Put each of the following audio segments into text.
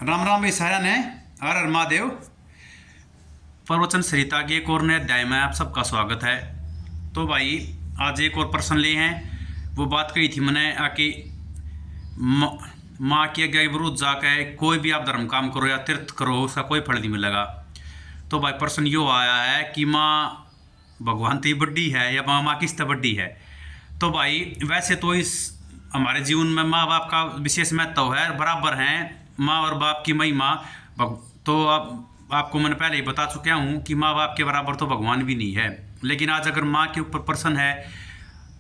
राम राम भाई सारा ने हर हर महादेव। प्रवचन सरिता के एक और नए अध्याय में आप सबका स्वागत है। तो भाई आज एक और प्रश्न लिए हैं। वो बात कही थी मैंने आके माँ के आज्ञा के विरुद्ध जाकर कोई भी आप धर्म काम करो या तीर्थ करो उसका कोई फल नहीं मिलेगा। तो भाई प्रश्न यो आया है कि माँ भगवान तो बड्डी है या माँ किस तरह बड्डी है। तो भाई वैसे तो इस हमारे जीवन में माँ बाप का विशेष महत्व है, बराबर हैं माँ और बाप की महिमा। तो आपको मैंने पहले ही बता चुका हूँ कि माँ बाप के बराबर तो भगवान भी नहीं है। लेकिन आज अगर माँ के ऊपर प्रश्न है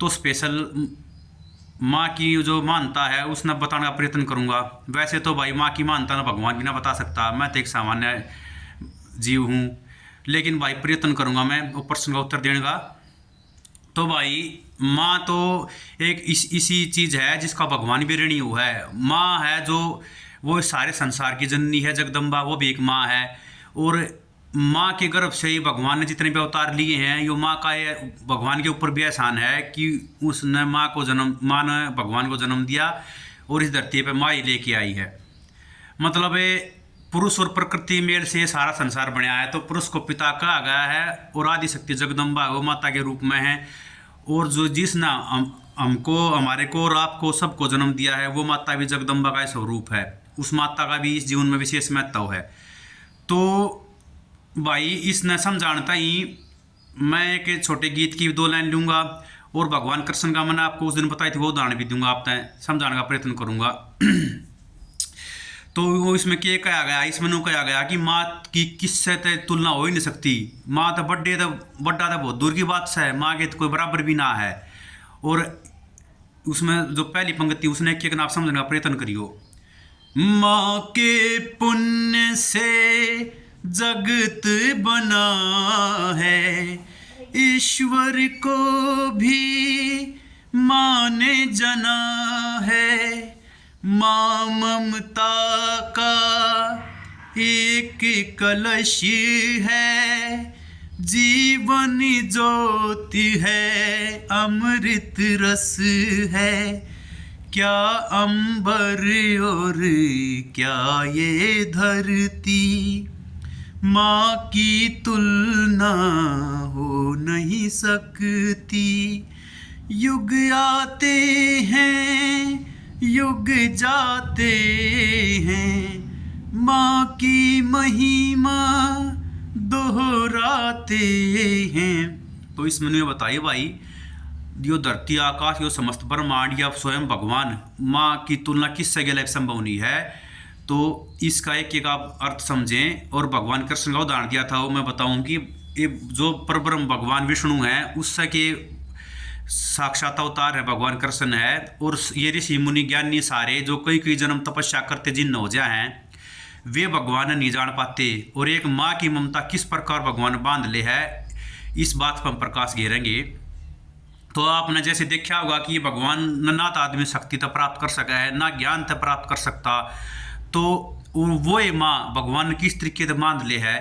तो स्पेशल माँ की जो मानता है उसने बताने का प्रयत्न करूँगा। वैसे तो भाई माँ की मानता ना भगवान भी ना बता सकता, मैं तो एक सामान्य जीव हूँ। लेकिन भाई प्रयत्न करूँगा मैं वो प्रश्न का उत्तर देने का। तो भाई माँ तो एक इसी चीज़ है जिसका भगवान भी ऋणी हुआ है। माँ है जो वो सारे संसार की जननी है, जगदम्बा वो भी एक माँ है। और माँ के गर्भ से ही भगवान ने जितने भी अवतार लिए हैं यो माँ का ये भगवान के ऊपर भी एहसान है कि उसने माँ ने भगवान को जन्म दिया और इस धरती पे माँ ही लेके आई है। मतलब पुरुष और प्रकृति मेल से सारा संसार बनाया है। तो पुरुष को पिता कहा गया है और आदि शक्ति जगदम्बा वो माता के रूप में है। और जो जिसने हमको हमारे को और आपको सबको जन्म दिया है वो माता भी जगदम्बा का स्वरूप है। उस माता का भी इस जीवन में विशेष महत्व है। तो भाई इसने समझाता ही मैं एक छोटे गीत की 2 लाइन लूँगा और भगवान कृष्ण का मैंने आपको उस दिन बताई थी वो उदाहरण भी दूंगा, आप तय समझाने का प्रयत्न करूँगा। तो वो इसमें क्या कहा गया, इसमें नो कहा गया कि माँ की किससे तो तुलना हो ही नहीं सकती। माँ तो बड्डे तो बड्डा तो बहुत दूर की बात से है, माँ के तो कोई बराबर भी ना है। और उसमें जो पहली पंक्ति उसने एक नाम समझने का प्रयत्न करियो। माँ के पुण्य से जगत बना है, ईश्वर को भी माँ ने जना है। माँ ममता का एक कलश है, जीवन ज्योति है, अमृत रस है। क्या अंबर और क्या ये धरती, माँ की तुलना हो नहीं सकती। युग आते हैं युग जाते हैं, माँ की महिमा दोहराते हैं। तो इसमें ने बताइए भाई यो धरती आकाश यो समस्त ब्रह्मांड या स्वयं भगवान माँ की तुलना किससे गलत संभव नहीं है। तो इसका एक आप अर्थ समझें। और भगवान कृष्ण का उदाहरण दिया था वो मैं बताऊं कि ये जो परब्रह्म भगवान विष्णु है उससे के साक्षात अवतार है भगवान कृष्ण है। और ये ऋषि मुनि ज्ञानी सारे जो कई कई जन्म तपस्या करते जिन्न हो जाए हैं वे भगवान नहीं जान पाते। और एक माँ की ममता किस प्रकार भगवान बांध ले है इस बात पर हम प्रकाश घेरेंगे। तो आपने जैसे देखा होगा कि भगवान ना तो आदमी शक्ति तो प्राप्त कर सका है ना ज्ञान तो प्राप्त कर सकता। तो वो माँ भगवान ने किस तरीके से बांध ले है।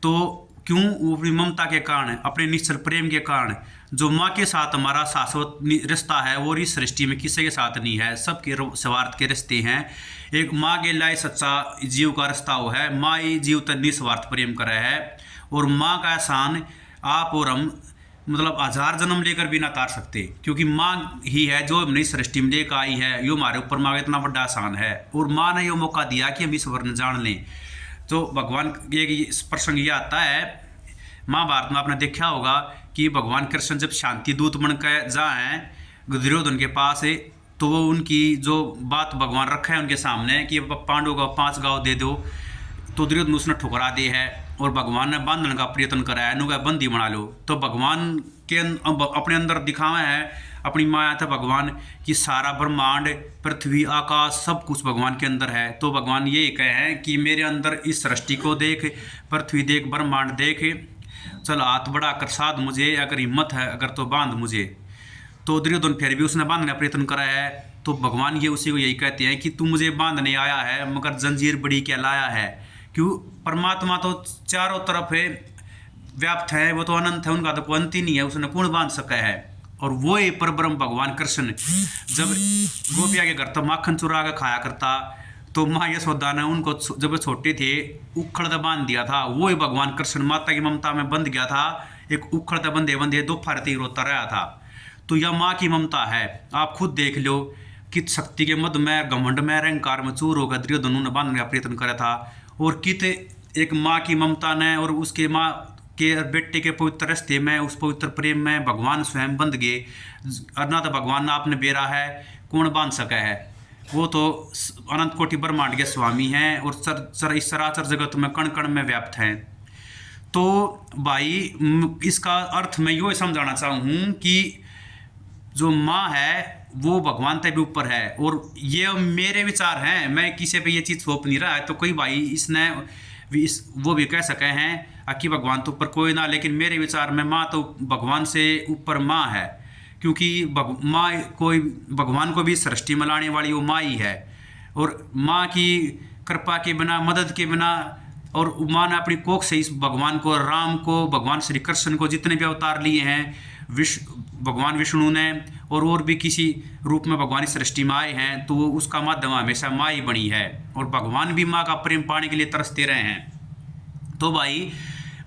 तो क्यों वो अपनी ममता के कारण अपने निश्चल प्रेम के कारण जो माँ के साथ हमारा शाश्वत रिश्ता है वो इस सृष्टि में किसी के साथ नहीं है, सबके स्वार्थ के रिश्ते हैं। एक माँ के लिए सच्चा जीव का रिश्ता वो है, माँ ही जीव तक निस्वार्थ प्रेम करे है। और माँ का एहसान आप और हम मतलब 1000 जन्म लेकर भी ना तार सकते, क्योंकि माँ ही है जो हमने इस सृष्टि में लेकर आई है। यो हमारे ऊपर माँ का इतना बड़ा आसान है और माँ ने यो मौका दिया कि हम ईश्वर ने जान लें। तो भगवान एक प्रसंग ये आता है महाभारत में आपने देखा होगा कि भगवान कृष्ण जब शांति दूत बनकर जाए दुर्योधन के पास तो वो उनकी जो बात भगवान रखा है उनके सामने कि पांडवों को 5 गाँव दे दो। तो दुर्योधन उसने ठुकरा दे है और भगवान ने बांधने का प्रयत्न कराया, नुका बंदी बना लो। तो भगवान के अपने अंदर दिखावा है अपनी माया था भगवान कि सारा ब्रह्मांड पृथ्वी आकाश सब कुछ भगवान के अंदर है। तो भगवान ये कहे हैं कि मेरे अंदर इस सृष्टि को देख, पृथ्वी देख, ब्रह्मांड देख, चल हाथ बढ़ा कर साध मुझे, अगर हिम्मत है अगर तो बांध मुझे। तो दुर्योधन फिर भी उसने बांधने का प्रयत्न कराया है। तो भगवान ये उसी को यही कहते हैं कि तू मुझे बांधने आया है मगर जंजीर बड़ी क्या लाया है। क्यों, परमात्मा तो चारों तरफ है व्याप्त है, वो तो अनंत है, उनका तो कोई अंत ही नहीं है, उसने कौन बांध सका है। और वो ही परब्रह्म भगवान कृष्ण जब गोपिया के घर तो माखन चुरा के खाया करता तो माँ यशोदा ने उनको जब वो छोटे थे उखड़ दे बांध दिया था। वो ही भगवान कृष्ण माता की ममता में बंध गया था, एक उखड़ दे बंधे बंधे दो फारती रोता रहा था। तो यह माँ की ममता है। आप खुद देख लो कित शक्ति के मद में घमंड में अहंकार में चूर होकर दुर्योधन ने बांधने का प्रयत्न करा था, और कित एक माँ की ममता ने और उसके माँ के बेटे के पवित्र रिश्ते में, उस पवित्र प्रेम में भगवान स्वयं बंध गए। अरना तो भगवान आपने बेरा है, कौन बांध सका है? वो तो अनंत कोटि ब्रह्मांड के स्वामी हैं और इस चराचर जगत में कण कण में व्याप्त हैं। तो भाई इसका अर्थ मैं यो समझाना चाहूँ कि जो माँ है वो भगवान तक भी ऊपर है, और ये मेरे विचार हैं, मैं किसी पे ये चीज़ थोप नहीं रहा है। तो कोई भाई इसने वो भी कह सके हैं कि भगवान तो ऊपर कोई ना, लेकिन मेरे विचार में माँ तो भगवान से ऊपर माँ है, क्योंकि माँ कोई भगवान को भी सृष्टि में लाने वाली वो माँ ही है। और माँ की कृपा के बिना, मदद के बिना, और माँ ने अपनी कोख से इस भगवान को, राम को, भगवान श्री कृष्ण को जितने भी अवतार लिए हैं, भगवान विष्णु ने और भी किसी रूप में भगवान इस सृष्टि में आए हैं, तो उसका माध्यम हमेशा माँ ही बनी है। और भगवान भी माँ का प्रेम पाने के लिए तरसते रहे हैं। तो भाई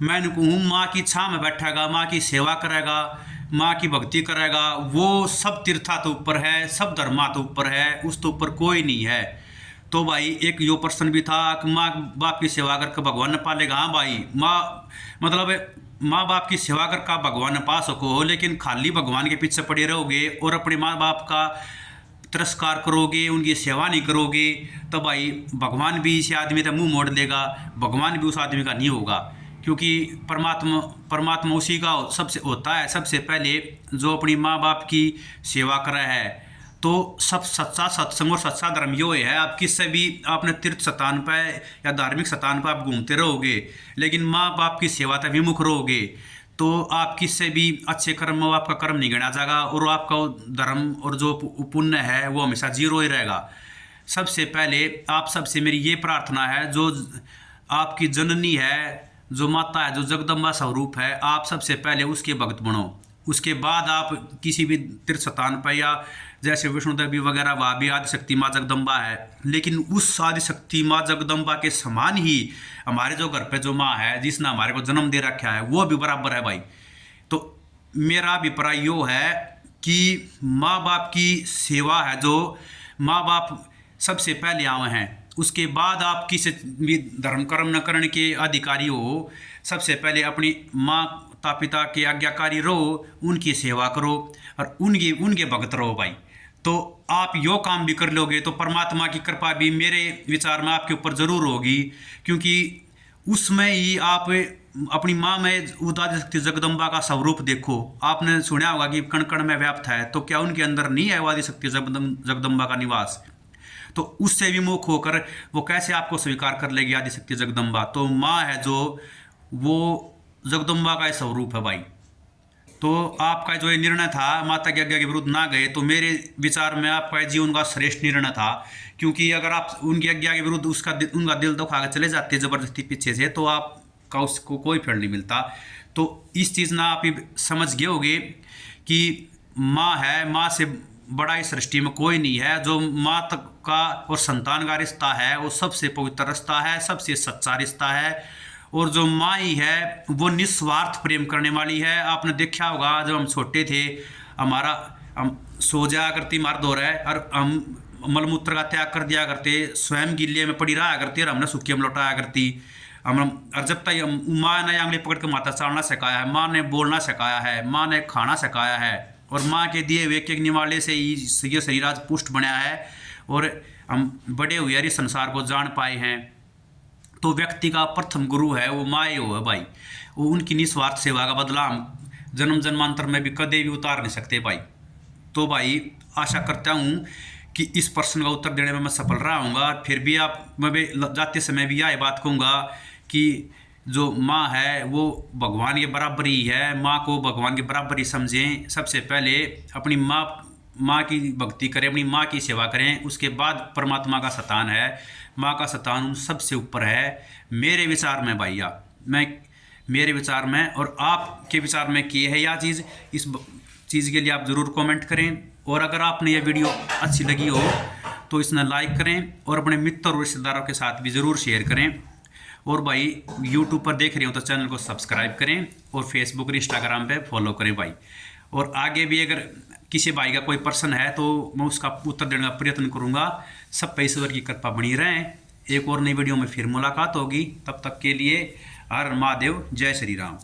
मैं कहूँ माँ की छाँव में बैठेगा, माँ की सेवा करेगा, माँ की भक्ति करेगा, वो सब तीर्था तो ऊपर है, सब धर्मा तो ऊपर है, उस तो ऊपर कोई नहीं है। तो भाई एक यो प्रश्न भी था कि माँ बाप की सेवा करके भगवान ने पालेगा। हाँ भाई, माँ मतलब माँ बाप की सेवा कर का भगवान ने पा सको, लेकिन खाली भगवान के पीछे पड़े रहोगे और अपने माँ बाप का तिरस्कार करोगे, उनकी सेवा नहीं करोगे, तो भाई भगवान भी इस आदमी का मुंह मोड़ लेगा, भगवान भी उस आदमी का नहीं होगा। क्योंकि परमात्मा उसी का सबसे होता है। सबसे पहले जो अपनी माँ बाप की सेवा करे है, तो सब सच्चा सत्संग और सच्चा धर्म यो है। आप किससे भी आपने तीर्थ स्थान पर या धार्मिक स्थान पर आप घूमते रहोगे, लेकिन माँ बाप की सेवा तक विमुख रहोगे, तो आप किससे भी अच्छे कर्म, आपका कर्म नहीं गिना जाएगा, और आपका धर्म और जो पुण्य है वो हमेशा जीरो ही रहेगा। सबसे पहले आप सबसे मेरी ये प्रार्थना है, जो आपकी जननी है, जो माता है, जो जगदम्बा स्वरूप है, आप सबसे पहले उसके भक्त बनो। उसके बाद आप किसी भी तीर्थ स्थान पर, या जैसे विष्णु देवी वगैरह, वहाँ भी आदिशक्ति माँ जगदम्बा है, लेकिन उस आदिशक्ति माँ जगदम्बा के समान ही हमारे जो घर पे जो माँ है, जिसने हमारे को जन्म दे रखा है, वो भी बराबर है भाई। तो मेरा अभिप्राय यो है कि माँ बाप की सेवा है, जो माँ बाप सबसे पहले आए हैं, उसके बाद आप किसी भी धर्म कर्म न करने के अधिकारी हो। सबसे पहले अपनी माता पिता के आज्ञाकारी रहो, उनकी सेवा करो और उनके भक्त रहो भाई। तो आप यो काम भी कर लोगे तो परमात्मा की कृपा भी मेरे विचार में आपके ऊपर ज़रूर होगी, क्योंकि उसमें ही आप अपनी माँ में उदादिशक्ति जगदम्बा का स्वरूप देखो। आपने सुना होगा कि कण कण में व्याप्त है, तो क्या उनके अंदर नहीं है आदिशक्ति जगदम्बा का निवास? तो उससे विमुख होकर वो कैसे आपको स्वीकार कर लेगी आदिशक्ति जगदम्बा? तो माँ है जो, वो जगदम्बा का स्वरूप है भाई। तो आपका जो ये निर्णय था माता की आज्ञा के विरुद्ध ना गए, तो मेरे विचार में आपका जीवन का श्रेष्ठ निर्णय था। क्योंकि अगर आप उनकी आज्ञा के विरुद्ध उनका दिल दुखा के चले जाते ज़बरदस्ती पीछे से, तो आपका उसको कोई फल नहीं मिलता। तो इस चीज़ ना आप समझ गए होगे कि माँ है, माँ से बड़ा इस सृष्टि में कोई नहीं है। जो माँ तक का और संतान का रिश्ता है वो सबसे पवित्र रिश्ता है, सबसे सच्चा रिश्ता है। और जो माँ ही है वो निस्वार्थ प्रेम करने वाली है। आपने देखा होगा जब हम छोटे थे, हम सो जाया करती मार दो रहे, और हम मलमूत्र का त्याग कर दिया करते, स्वयं गिल्ले में पड़ी रहा करती और हमने सुखी हम लौटाया करती। और जब तक माँ ने आंगली पकड़ के माथा चाड़ना सिखाया है, माँ ने बोलना सिखाया है, माँ ने खाना सिखाया है, और माँ के दिए हुए एक निवाले से ही ये शरीर आज पुष्ट बनाया है और हम बड़े हुए इस संसार को जान पाए हैं। तो व्यक्ति का प्रथम गुरु है वो माँ ही हो है भाई। वो उनकी निस्वार्थ सेवा का बदला हम जन्म जन्मांतर में भी कदे भी उतार नहीं सकते भाई। तो भाई आशा करता हूँ कि इस प्रश्न का उत्तर देने में मैं सफल रहा हूँगा। फिर भी मैं भी जाते समय भी यह बात कहूँगा कि जो माँ है वो भगवान के बराबर ही है। माँ को भगवान के बराबर ही समझें। सबसे पहले अपनी माँ की भक्ति करें, अपनी माँ की सेवा करें, उसके बाद परमात्मा का संतान है। माँ का संतान उन सबसे ऊपर है मेरे विचार में भैया। मेरे विचार में और आपके विचार में क्या है यह चीज़, इस चीज़ के लिए आप ज़रूर कमेंट करें। और अगर आपने यह वीडियो अच्छी लगी हो तो इसने लाइक करें और अपने मित्र और रिश्तेदारों के साथ भी ज़रूर शेयर करें। और भाई यूट्यूब पर देख रहे हो तो चैनल को सब्सक्राइब करें और फेसबुक इंस्टाग्राम पे फॉलो करें भाई। और आगे भी अगर किसी भाई का कोई प्रश्न है तो मैं उसका उत्तर देने का प्रयत्न करूँगा। सब पे ईश्वर की कृपा बनी रहें। एक और नई वीडियो में फिर मुलाकात होगी, तब तक के लिए हर महादेव, जय श्री राम।